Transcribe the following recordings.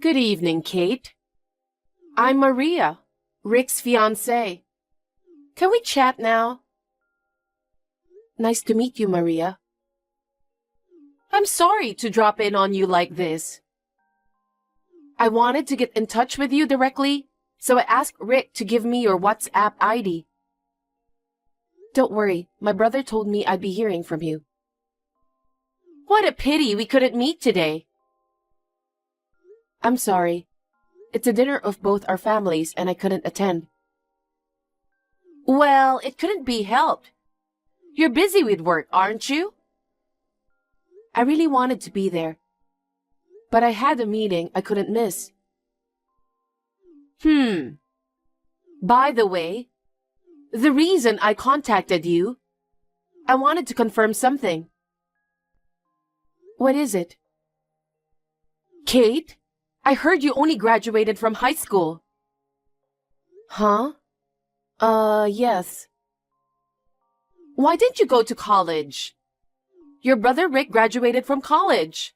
Good evening, Kate. I'm Maria, Rick's fiancée. Can we chat now? Nice to meet you, Maria. I'm sorry to drop in on you like this. I wanted to get in touch with you directly, so I asked Rick to give me your WhatsApp ID. Don't worry, my brother told me I'd be hearing from you. What a pity we couldn't meet today. I'm sorry. It's a dinner of both our families and I couldn't attend. Well, it couldn't be helped. You're busy with work, aren't you? I really wanted to be there, but I had a meeting I couldn't miss. By the way, the reason I contacted you, I wanted to confirm something. What is it? Kate, I heard you only graduated from high school. Huh? Yes. Why didn't you go to college? Your brother Rick graduated from college.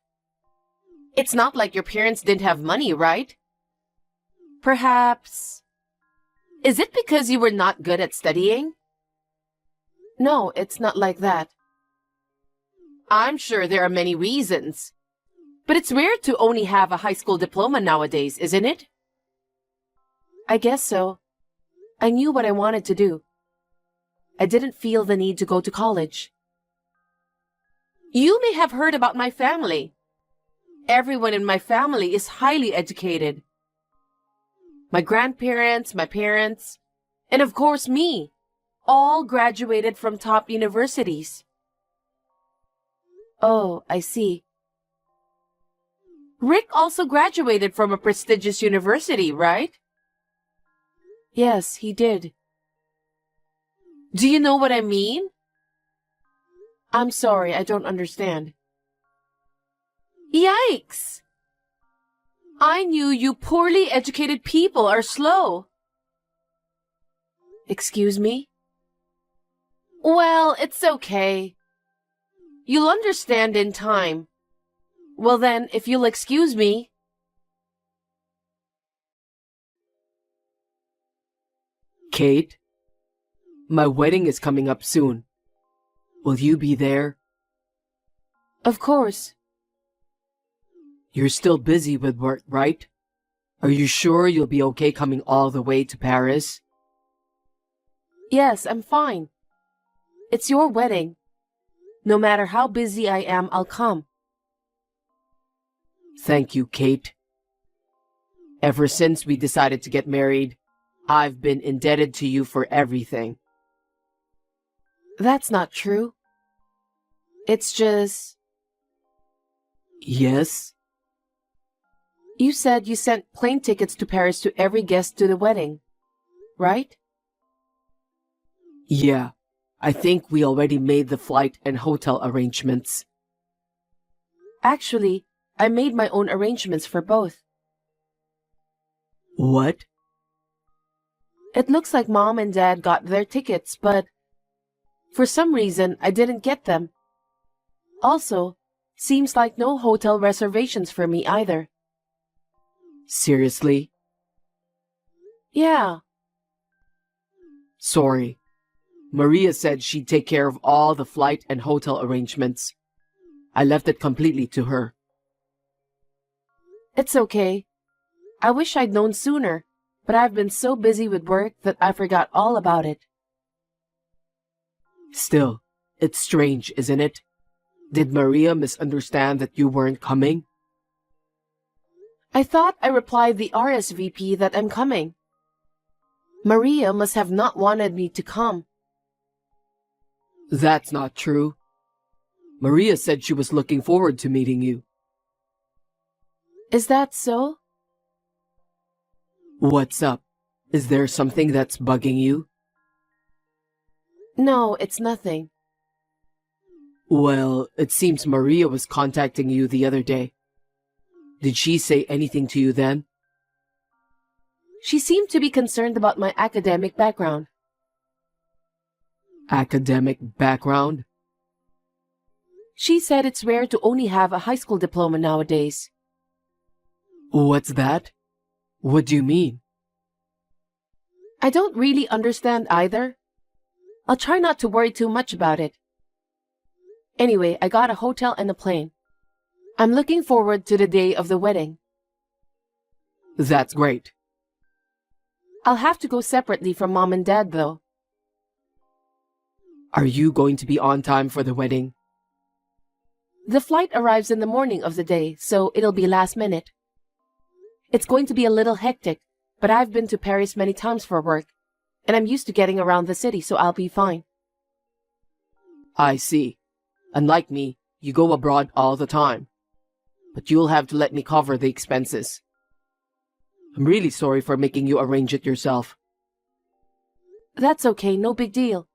It's not like your parents didn't have money, right? Perhaps. Is it because you were not good at studying? No, it's not like that. I'm sure there are many reasons. But it's rare to only have a high school diploma nowadays, isn't it? I guess so. I knew what I wanted to do. I didn't feel the need to go to college. You may have heard about my family. Everyone in my family is highly educated. My grandparents, my parents, and of course me, all graduated from top universities. Oh, I see. Rick also graduated from a prestigious university, right? Yes, he did. Do you know what I mean? I'm sorry, I don't understand. Yikes! I knew you poorly educated people are slow. Excuse me? Well, it's okay. You'll understand in time. Well then, if you'll excuse me. Kate, my wedding is coming up soon. Will you be there? Of course. You're still busy with work, right? Are you sure you'll be okay coming all the way to Paris? Yes, I'm fine. It's your wedding. No matter how busy I am, I'll come. Thank you, Kate. Ever since we decided to get married, I've been indebted to you for everything. That's not true. It's just... Yes? You said you sent plane tickets to Paris to every guest to the wedding, right? Yeah, I think we already made the flight and hotel arrangements. Actually, I made my own arrangements for both. What? It looks like Mom and Dad got their tickets, but for some reason, I didn't get them. Also, seems like no hotel reservations for me either. Seriously? Yeah. Sorry. Maria said she'd take care of all the flight and hotel arrangements. I left it completely to her. It's okay. I wish I'd known sooner, but I've been so busy with work that I forgot all about it. Still, it's strange, isn't it? Did Maria misunderstand that you weren't coming? I thought I replied the RSVP that I'm coming. Maria must have not wanted me to come. That's not true. Maria said she was looking forward to meeting you. Is that so? What's up? Is there something that's bugging you? No, it's nothing. Well, it seems Maria was contacting you the other day. Did she say anything to you then? She seemed to be concerned about my academic background. Academic background? She said it's rare to only have a high school diploma nowadays. What's that? What do you mean? I don't really understand either. I'll try not to worry too much about it. Anyway, I got a hotel and a plane. I'm looking forward to the day of the wedding. That's great. I'll have to go separately from Mom and Dad, though. Are you going to be on time for the wedding? The flight arrives in the morning of the day, so it'll be last minute. It's going to be a little hectic, but I've been to Paris many times for work, and I'm used to getting around the city, so I'll be fine. I see. Unlike me, you go abroad all the time. But you'll have to let me cover the expenses. I'm really sorry for making you arrange it yourself. That's okay, no big deal.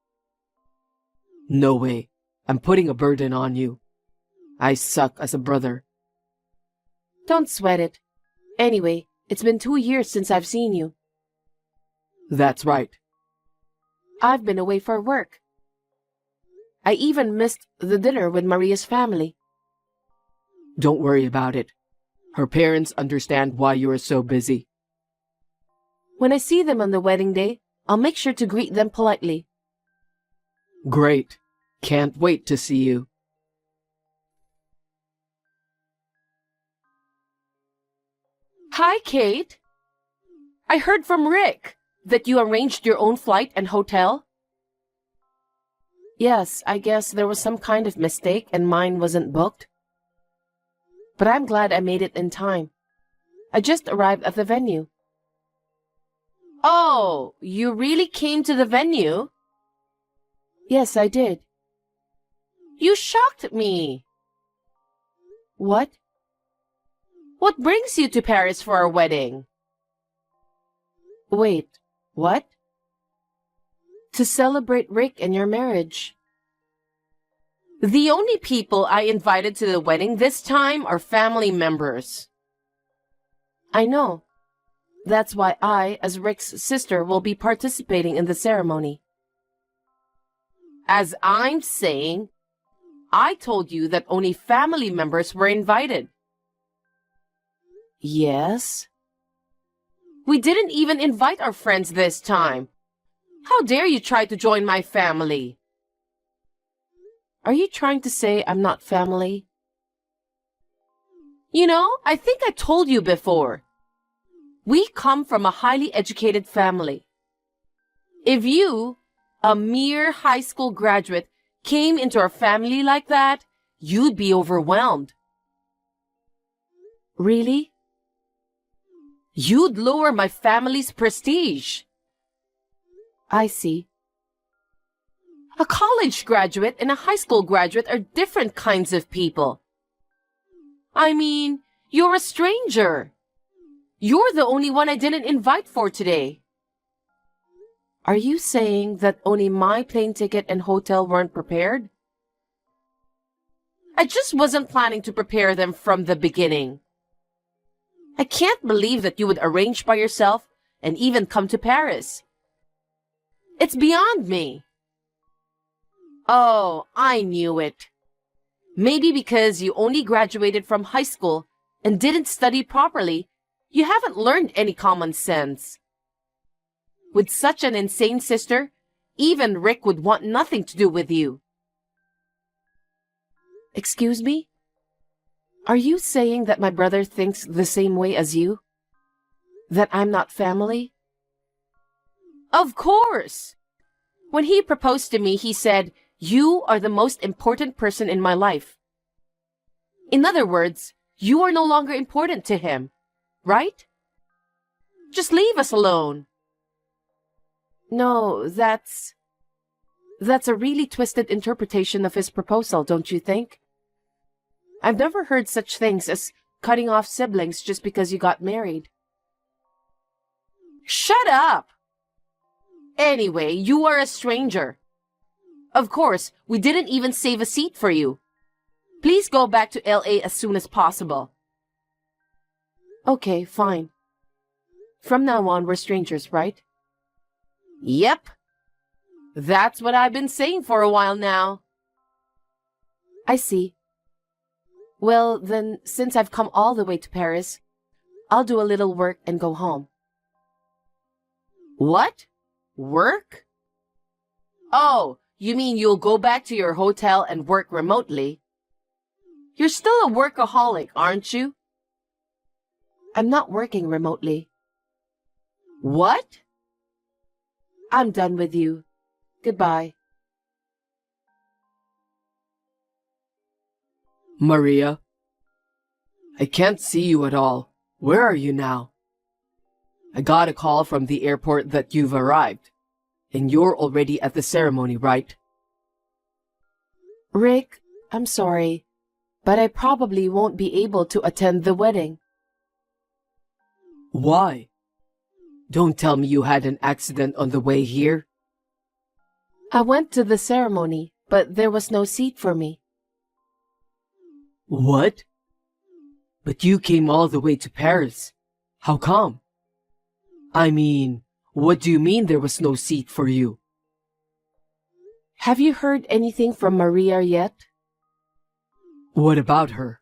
No way. I'm putting a burden on you. I suck as a brother. Don't sweat it. Anyway, it's been 2 years since I've seen you. That's right. I've been away for work. I even missed the dinner with Maria's family. Don't worry about it. Her parents understand why you are so busy. When I see them on the wedding day, I'll make sure to greet them politely. Great. Can't wait to see you. Hi, Kate. I heard from Rick that you arranged your own flight and hotel. Yes, I guess there was some kind of mistake and mine wasn't booked. But I'm glad I made it in time. I just arrived at the venue. Oh, you really came to the venue? Yes, I did. You shocked me. What? What brings you to Paris for our wedding? Wait, what? To celebrate Rick and your marriage. The only people I invited to the wedding this time are family members. I know. That's why I, as Rick's sister, will be participating in the ceremony. As I'm saying, I told you that only family members were invited. Yes? We didn't even invite our friends this time. How dare you try to join my family? Are you trying to say I'm not family? You know, I think I told you before. We come from a highly educated family. If you, a mere high school graduate, came into our family like that, you'd be overwhelmed. Really? You'd lower my family's prestige. I see. A college graduate and a high school graduate are different kinds of people. I mean, you're a stranger. You're the only one I didn't invite for today. Are you saying that only my plane ticket and hotel weren't prepared? I just wasn't planning to prepare them from the beginning. I can't believe that you would arrange by yourself and even come to Paris. It's beyond me. Oh, I knew it. Maybe because you only graduated from high school and didn't study properly, you haven't learned any common sense. With such an insane sister, even Rick would want nothing to do with you. Excuse me? Are you saying that my brother thinks the same way as you? That I'm not family? Of course! When he proposed to me, he said, "You are the most important person in my life." In other words, you are no longer important to him, right? Just leave us alone. No, that's a really twisted interpretation of his proposal, don't you think? I've never heard such things as cutting off siblings just because you got married. Shut up! Anyway, you are a stranger. Of course, we didn't even save a seat for you. Please go back to LA as soon as possible. Okay, fine. From now on, we're strangers, right? Yep. That's what I've been saying for a while now. I see. Well, then, since I've come all the way to Paris, I'll do a little work and go home. What? Work? Oh, you mean you'll go back to your hotel and work remotely? You're still a workaholic, aren't you? I'm not working remotely. What? I'm done with you. Goodbye. Maria, I can't see you at all. Where are you now? I got a call from the airport that you've arrived, and you're already at the ceremony, right? Rick, I'm sorry, but I probably won't be able to attend the wedding. Why? Don't tell me you had an accident on the way here. I went to the ceremony, but there was no seat for me. What? But you came all the way to Paris. How come? I mean, what do you mean there was no seat for you? Have you heard anything from Maria yet? What about her?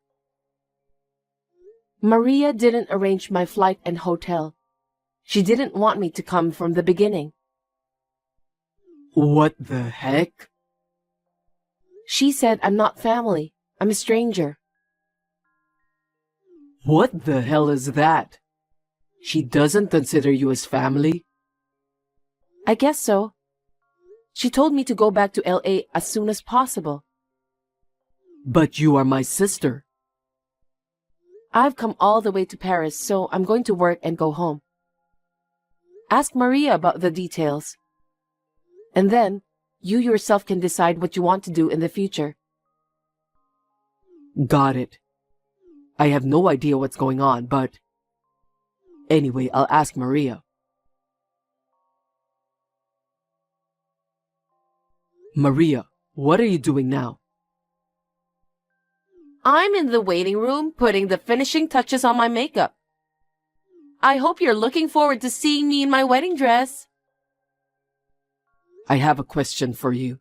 Maria didn't arrange my flight and hotel. She didn't want me to come from the beginning. What the heck? She said I'm not family. I'm a stranger. What the hell is that? She doesn't consider you as family? I guess so. She told me to go back to LA as soon as possible. But you are my sister. I've come all the way to Paris, so I'm going to work and go home. Ask Maria about the details. And then, you yourself can decide what you want to do in the future. Got it. I have no idea what's going on, but... Anyway, I'll ask Maria. Maria, what are you doing now? I'm in the waiting room putting the finishing touches on my makeup. I hope you're looking forward to seeing me in my wedding dress. I have a question for you.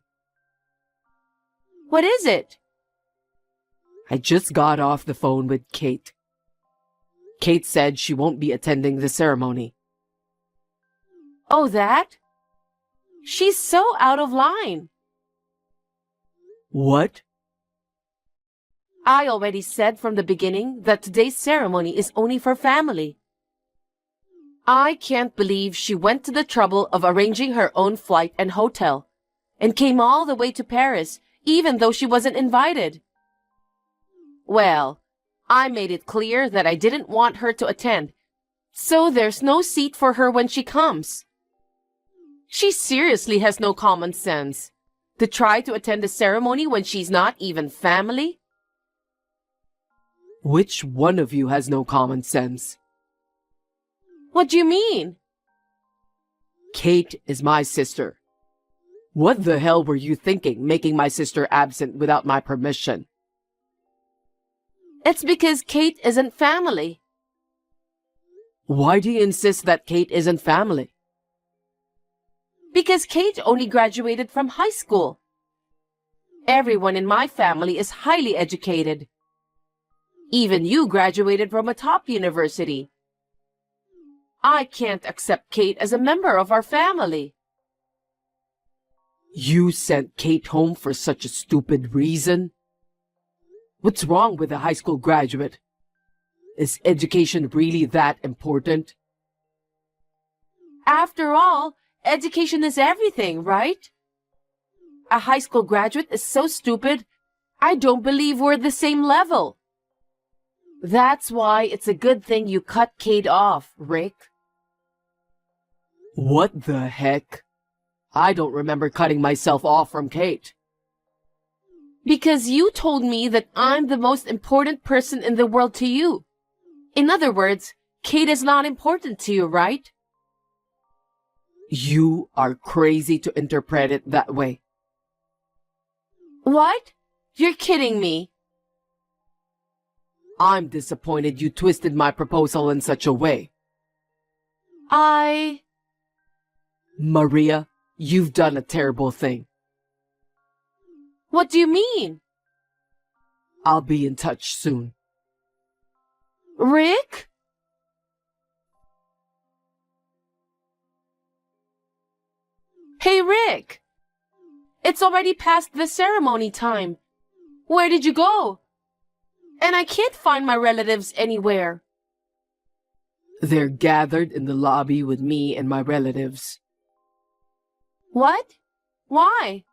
What is it? I just got off the phone with Kate. Kate said she won't be attending the ceremony. Oh, that? She's so out of line. What? I already said from the beginning that today's ceremony is only for family. I can't believe she went to the trouble of arranging her own flight and hotel and came all the way to Paris, even though she wasn't invited. Well, I made it clear that I didn't want her to attend, so there's no seat for her when she comes. She seriously has no common sense to try to attend the ceremony when she's not even family. Which one of you has no common sense? What do you mean? Kate is my sister. What the hell were you thinking, making my sister absent without my permission? It's because Kate isn't family. Why do you insist that Kate isn't family? Because Kate only graduated from high school. Everyone in my family is highly educated. Even you graduated from a top university. I can't accept Kate as a member of our family. You sent Kate home for such a stupid reason? What's wrong with a high school graduate? Is education really that important? After all, education is everything, right? A high school graduate is so stupid, I don't believe we're the same level. That's why it's a good thing you cut Kate off, Rick. What the heck? I don't remember cutting myself off from Kate. Because you told me that I'm the most important person in the world to you. In other words, Kate is not important to you, right? You are crazy to interpret it that way. What? You're kidding me. I'm disappointed you twisted my proposal in such a way. Maria, you've done a terrible thing. What do you mean? I'll be in touch soon. Rick? Hey, Rick! It's already past the ceremony time. Where did you go? And I can't find my relatives anywhere. They're gathered in the lobby with me and my relatives What? Why?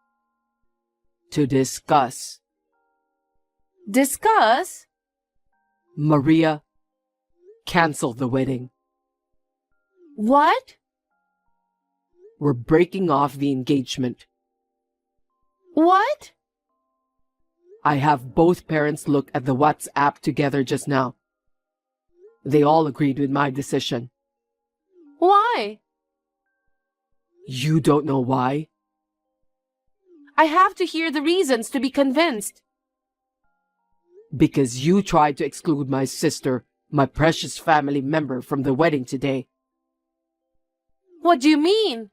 to discuss. Discuss? Maria, cancel the wedding. What? We're breaking off the engagement. What? I have both parents look at the WhatsApp together just now. They all agreed with my decision. Why? You don't know why? I have to hear the reasons to be convinced. Because you tried to exclude my sister, my precious family member, from the wedding today. What do you mean?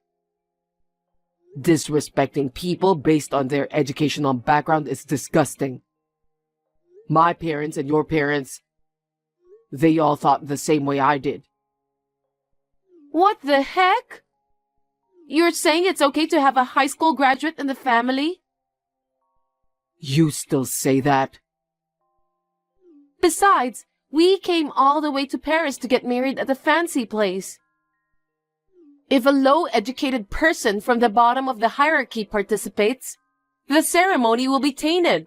Disrespecting people based on their educational background is disgusting. My parents and your parents, they all thought the same way I did. What the heck? You're saying it's okay to have a high school graduate in the family? You still say that? Besides, we came all the way to Paris to get married at a fancy place. If a low-educated person from the bottom of the hierarchy participates, the ceremony will be tainted.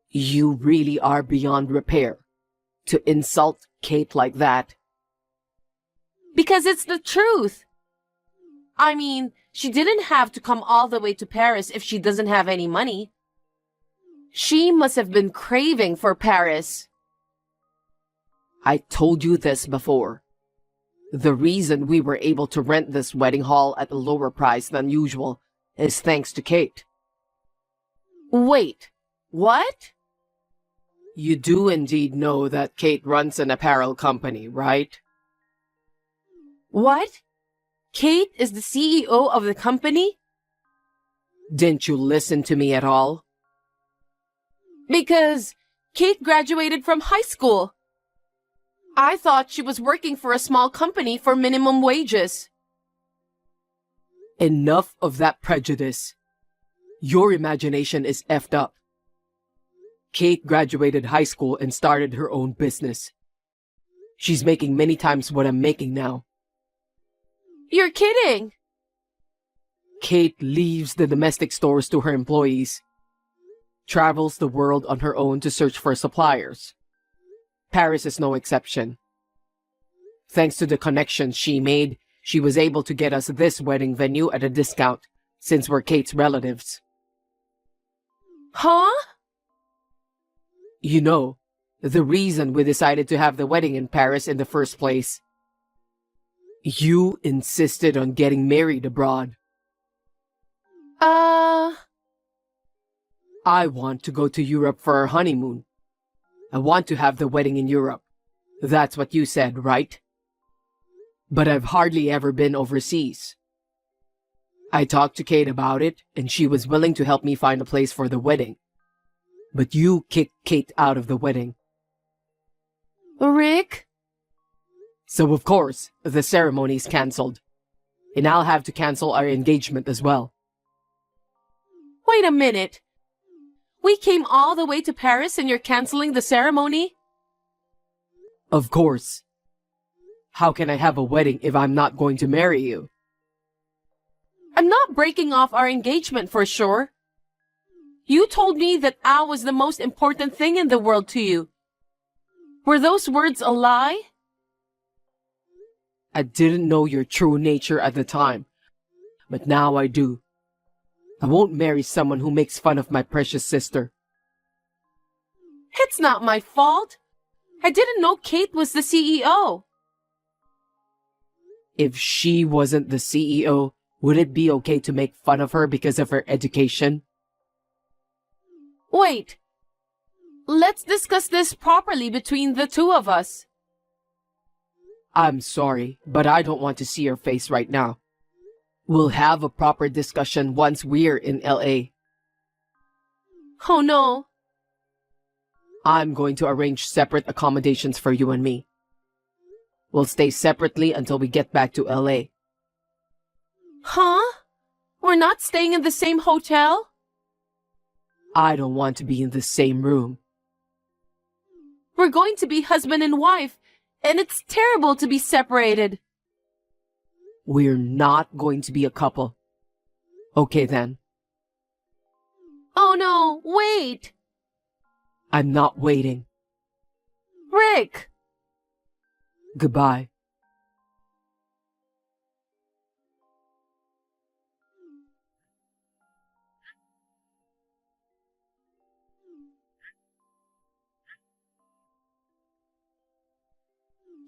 You really are beyond repair to insult Kate like that. Because it's the truth. I mean, she didn't have to come all the way to Paris if she doesn't have any money. She must have been craving for Paris. I told you this before. The reason we were able to rent this wedding hall at a lower price than usual is thanks to Kate. Wait, what? You do indeed know that Kate runs an apparel company, right? What? Kate is the CEO of the company? Didn't you listen to me at all? Because Kate graduated from high school. I thought she was working for a small company for minimum wages. Enough of that prejudice. Your imagination is effed up. Kate graduated high school and started her own business. She's making many times what I'm making now. You're kidding! Kate leaves the domestic stores to her employees, travels the world on her own to search for suppliers. Paris is no exception. Thanks to the connections she made, she was able to get us this wedding venue at a discount, since we're Kate's relatives. Huh? You know, the reason we decided to have the wedding in Paris in the first place. You insisted on getting married abroad. I want to go to Europe for our honeymoon. I want to have the wedding in Europe. That's what you said, right? But I've hardly ever been overseas. I talked to Kate about it, and she was willing to help me find a place for the wedding. But you kicked Kate out of the wedding. Rick? So of course, the ceremony's cancelled. And I'll have to cancel our engagement as well. Wait a minute. We came all the way to Paris and you're canceling the ceremony? Of course. How can I have a wedding if I'm not going to marry you? I'm not breaking off our engagement for sure. You told me that Al was the most important thing in the world to you. Were those words a lie? I didn't know your true nature at the time, but now I do. I won't marry someone who makes fun of my precious sister. It's not my fault. I didn't know Kate was the CEO. If she wasn't the CEO, would it be okay to make fun of her because of her education? Wait. Let's discuss this properly between the two of us. I'm sorry, but I don't want to see your face right now. We'll have a proper discussion once we're in LA. Oh no. I'm going to arrange separate accommodations for you and me. We'll stay separately until we get back to LA. Huh? We're not staying in the same hotel? I don't want to be in the same room. We're going to be husband and wife, and it's terrible to be separated. We're not going to be a couple. Okay then. Oh no, wait! I'm not waiting. Rick! Goodbye.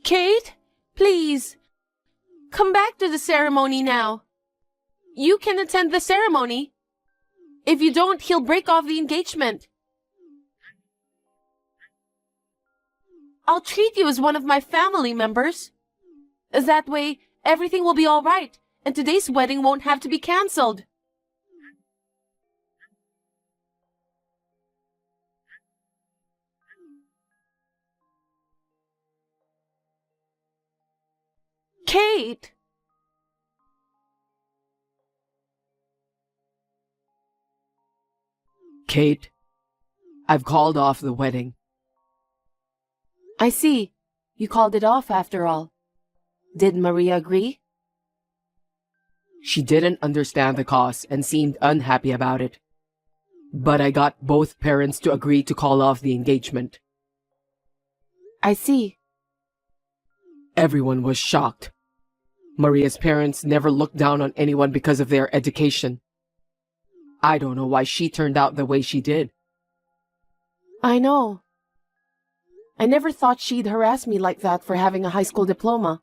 Kate, please, come back to the ceremony now. You can attend the ceremony. If you don't, he'll break off the engagement. I'll treat you as one of my family members. That way, everything will be all right, and today's wedding won't have to be cancelled. Kate! Kate, I've called off the wedding. I see. You called it off after all. Did Maria agree? She didn't understand the cost and seemed unhappy about it. But I got both parents to agree to call off the engagement. I see. Everyone was shocked. Maria's parents never looked down on anyone because of their education. I don't know why she turned out the way she did. I know. I never thought she'd harass me like that for having a high school diploma.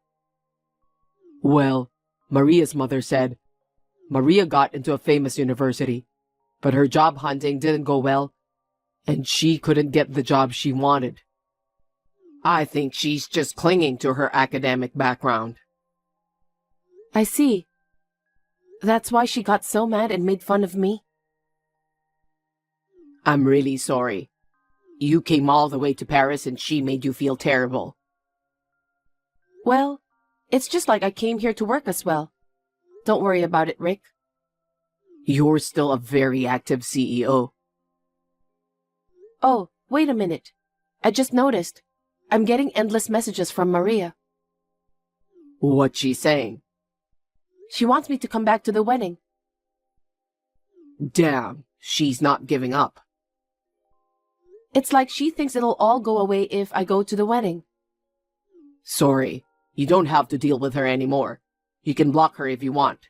Well, Maria's mother said Maria got into a famous university, but her job hunting didn't go well, and she couldn't get the job she wanted. I think she's just clinging to her academic background. I see. That's why she got so mad and made fun of me? I'm really sorry. You came all the way to Paris and she made you feel terrible. Well, it's just like I came here to work as well. Don't worry about it, Rick. You're still a very active CEO. Oh, wait a minute. I just noticed. I'm getting endless messages from Maria. What's she saying? She wants me to come back to the wedding. Damn, she's not giving up. It's like she thinks it'll all go away if I go to the wedding. Sorry, you don't have to deal with her anymore. You can block her if you want.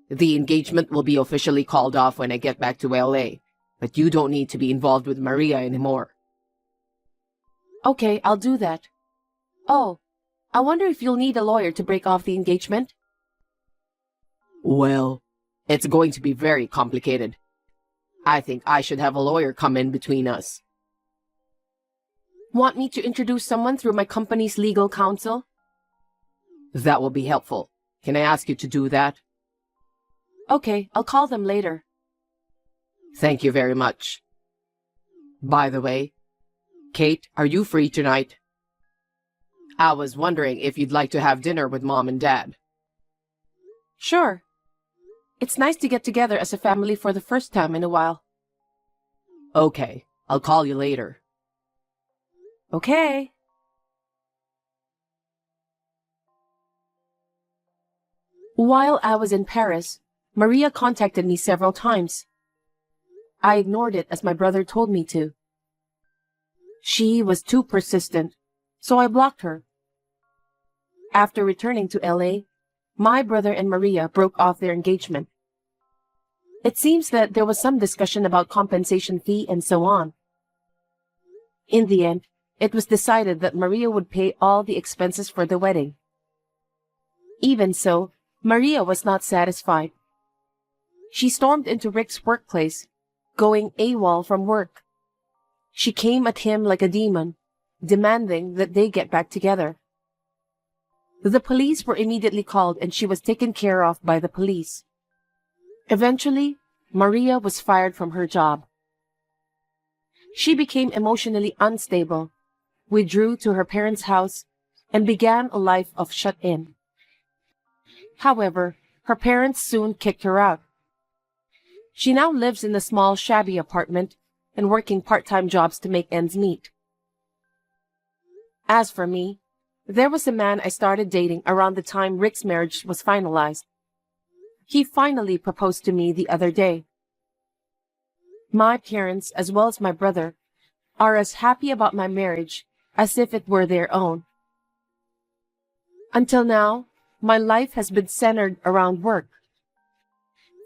The engagement will be officially called off when I get back to LA, but you don't need to be involved with Maria anymore. Okay, I'll do that. Oh, I wonder if you'll need a lawyer to break off the engagement? Well, it's going to be very complicated. I think I should have a lawyer come in between us. Want me to introduce someone through my company's legal counsel? That will be helpful. Can I ask you to do that? Okay, I'll call them later. Thank you very much. By the way, Kate, are you free tonight? I was wondering if you'd like to have dinner with Mom and Dad. Sure. It's nice to get together as a family for the first time in a while. Okay, I'll call you later. Okay. While I was in Paris, Maria contacted me several times. I ignored it as my brother told me to. She was too persistent, so I blocked her. After returning to LA, my brother and Maria broke off their engagement. It seems that there was some discussion about compensation fee and so on. In the end, it was decided that Maria would pay all the expenses for the wedding. Even so, Maria was not satisfied. She stormed into Rick's workplace, going AWOL from work. She came at him like a demon, demanding that they get back together. The police were immediately called and she was taken care of by the police. Eventually, Maria was fired from her job. She became emotionally unstable, withdrew to her parents' house, and began a life of shut-in. However, Her parents soon kicked her out. She now lives in a small, shabby apartment and working part-time jobs to make ends meet. As for me, there was a man I started dating around the time Rick's marriage was finalized. He finally proposed to me the other day. My parents, as well as my brother, are as happy about my marriage as if it were their own. Until now, my life has been centered around work.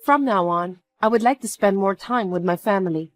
From now on, I would like to spend more time with my family.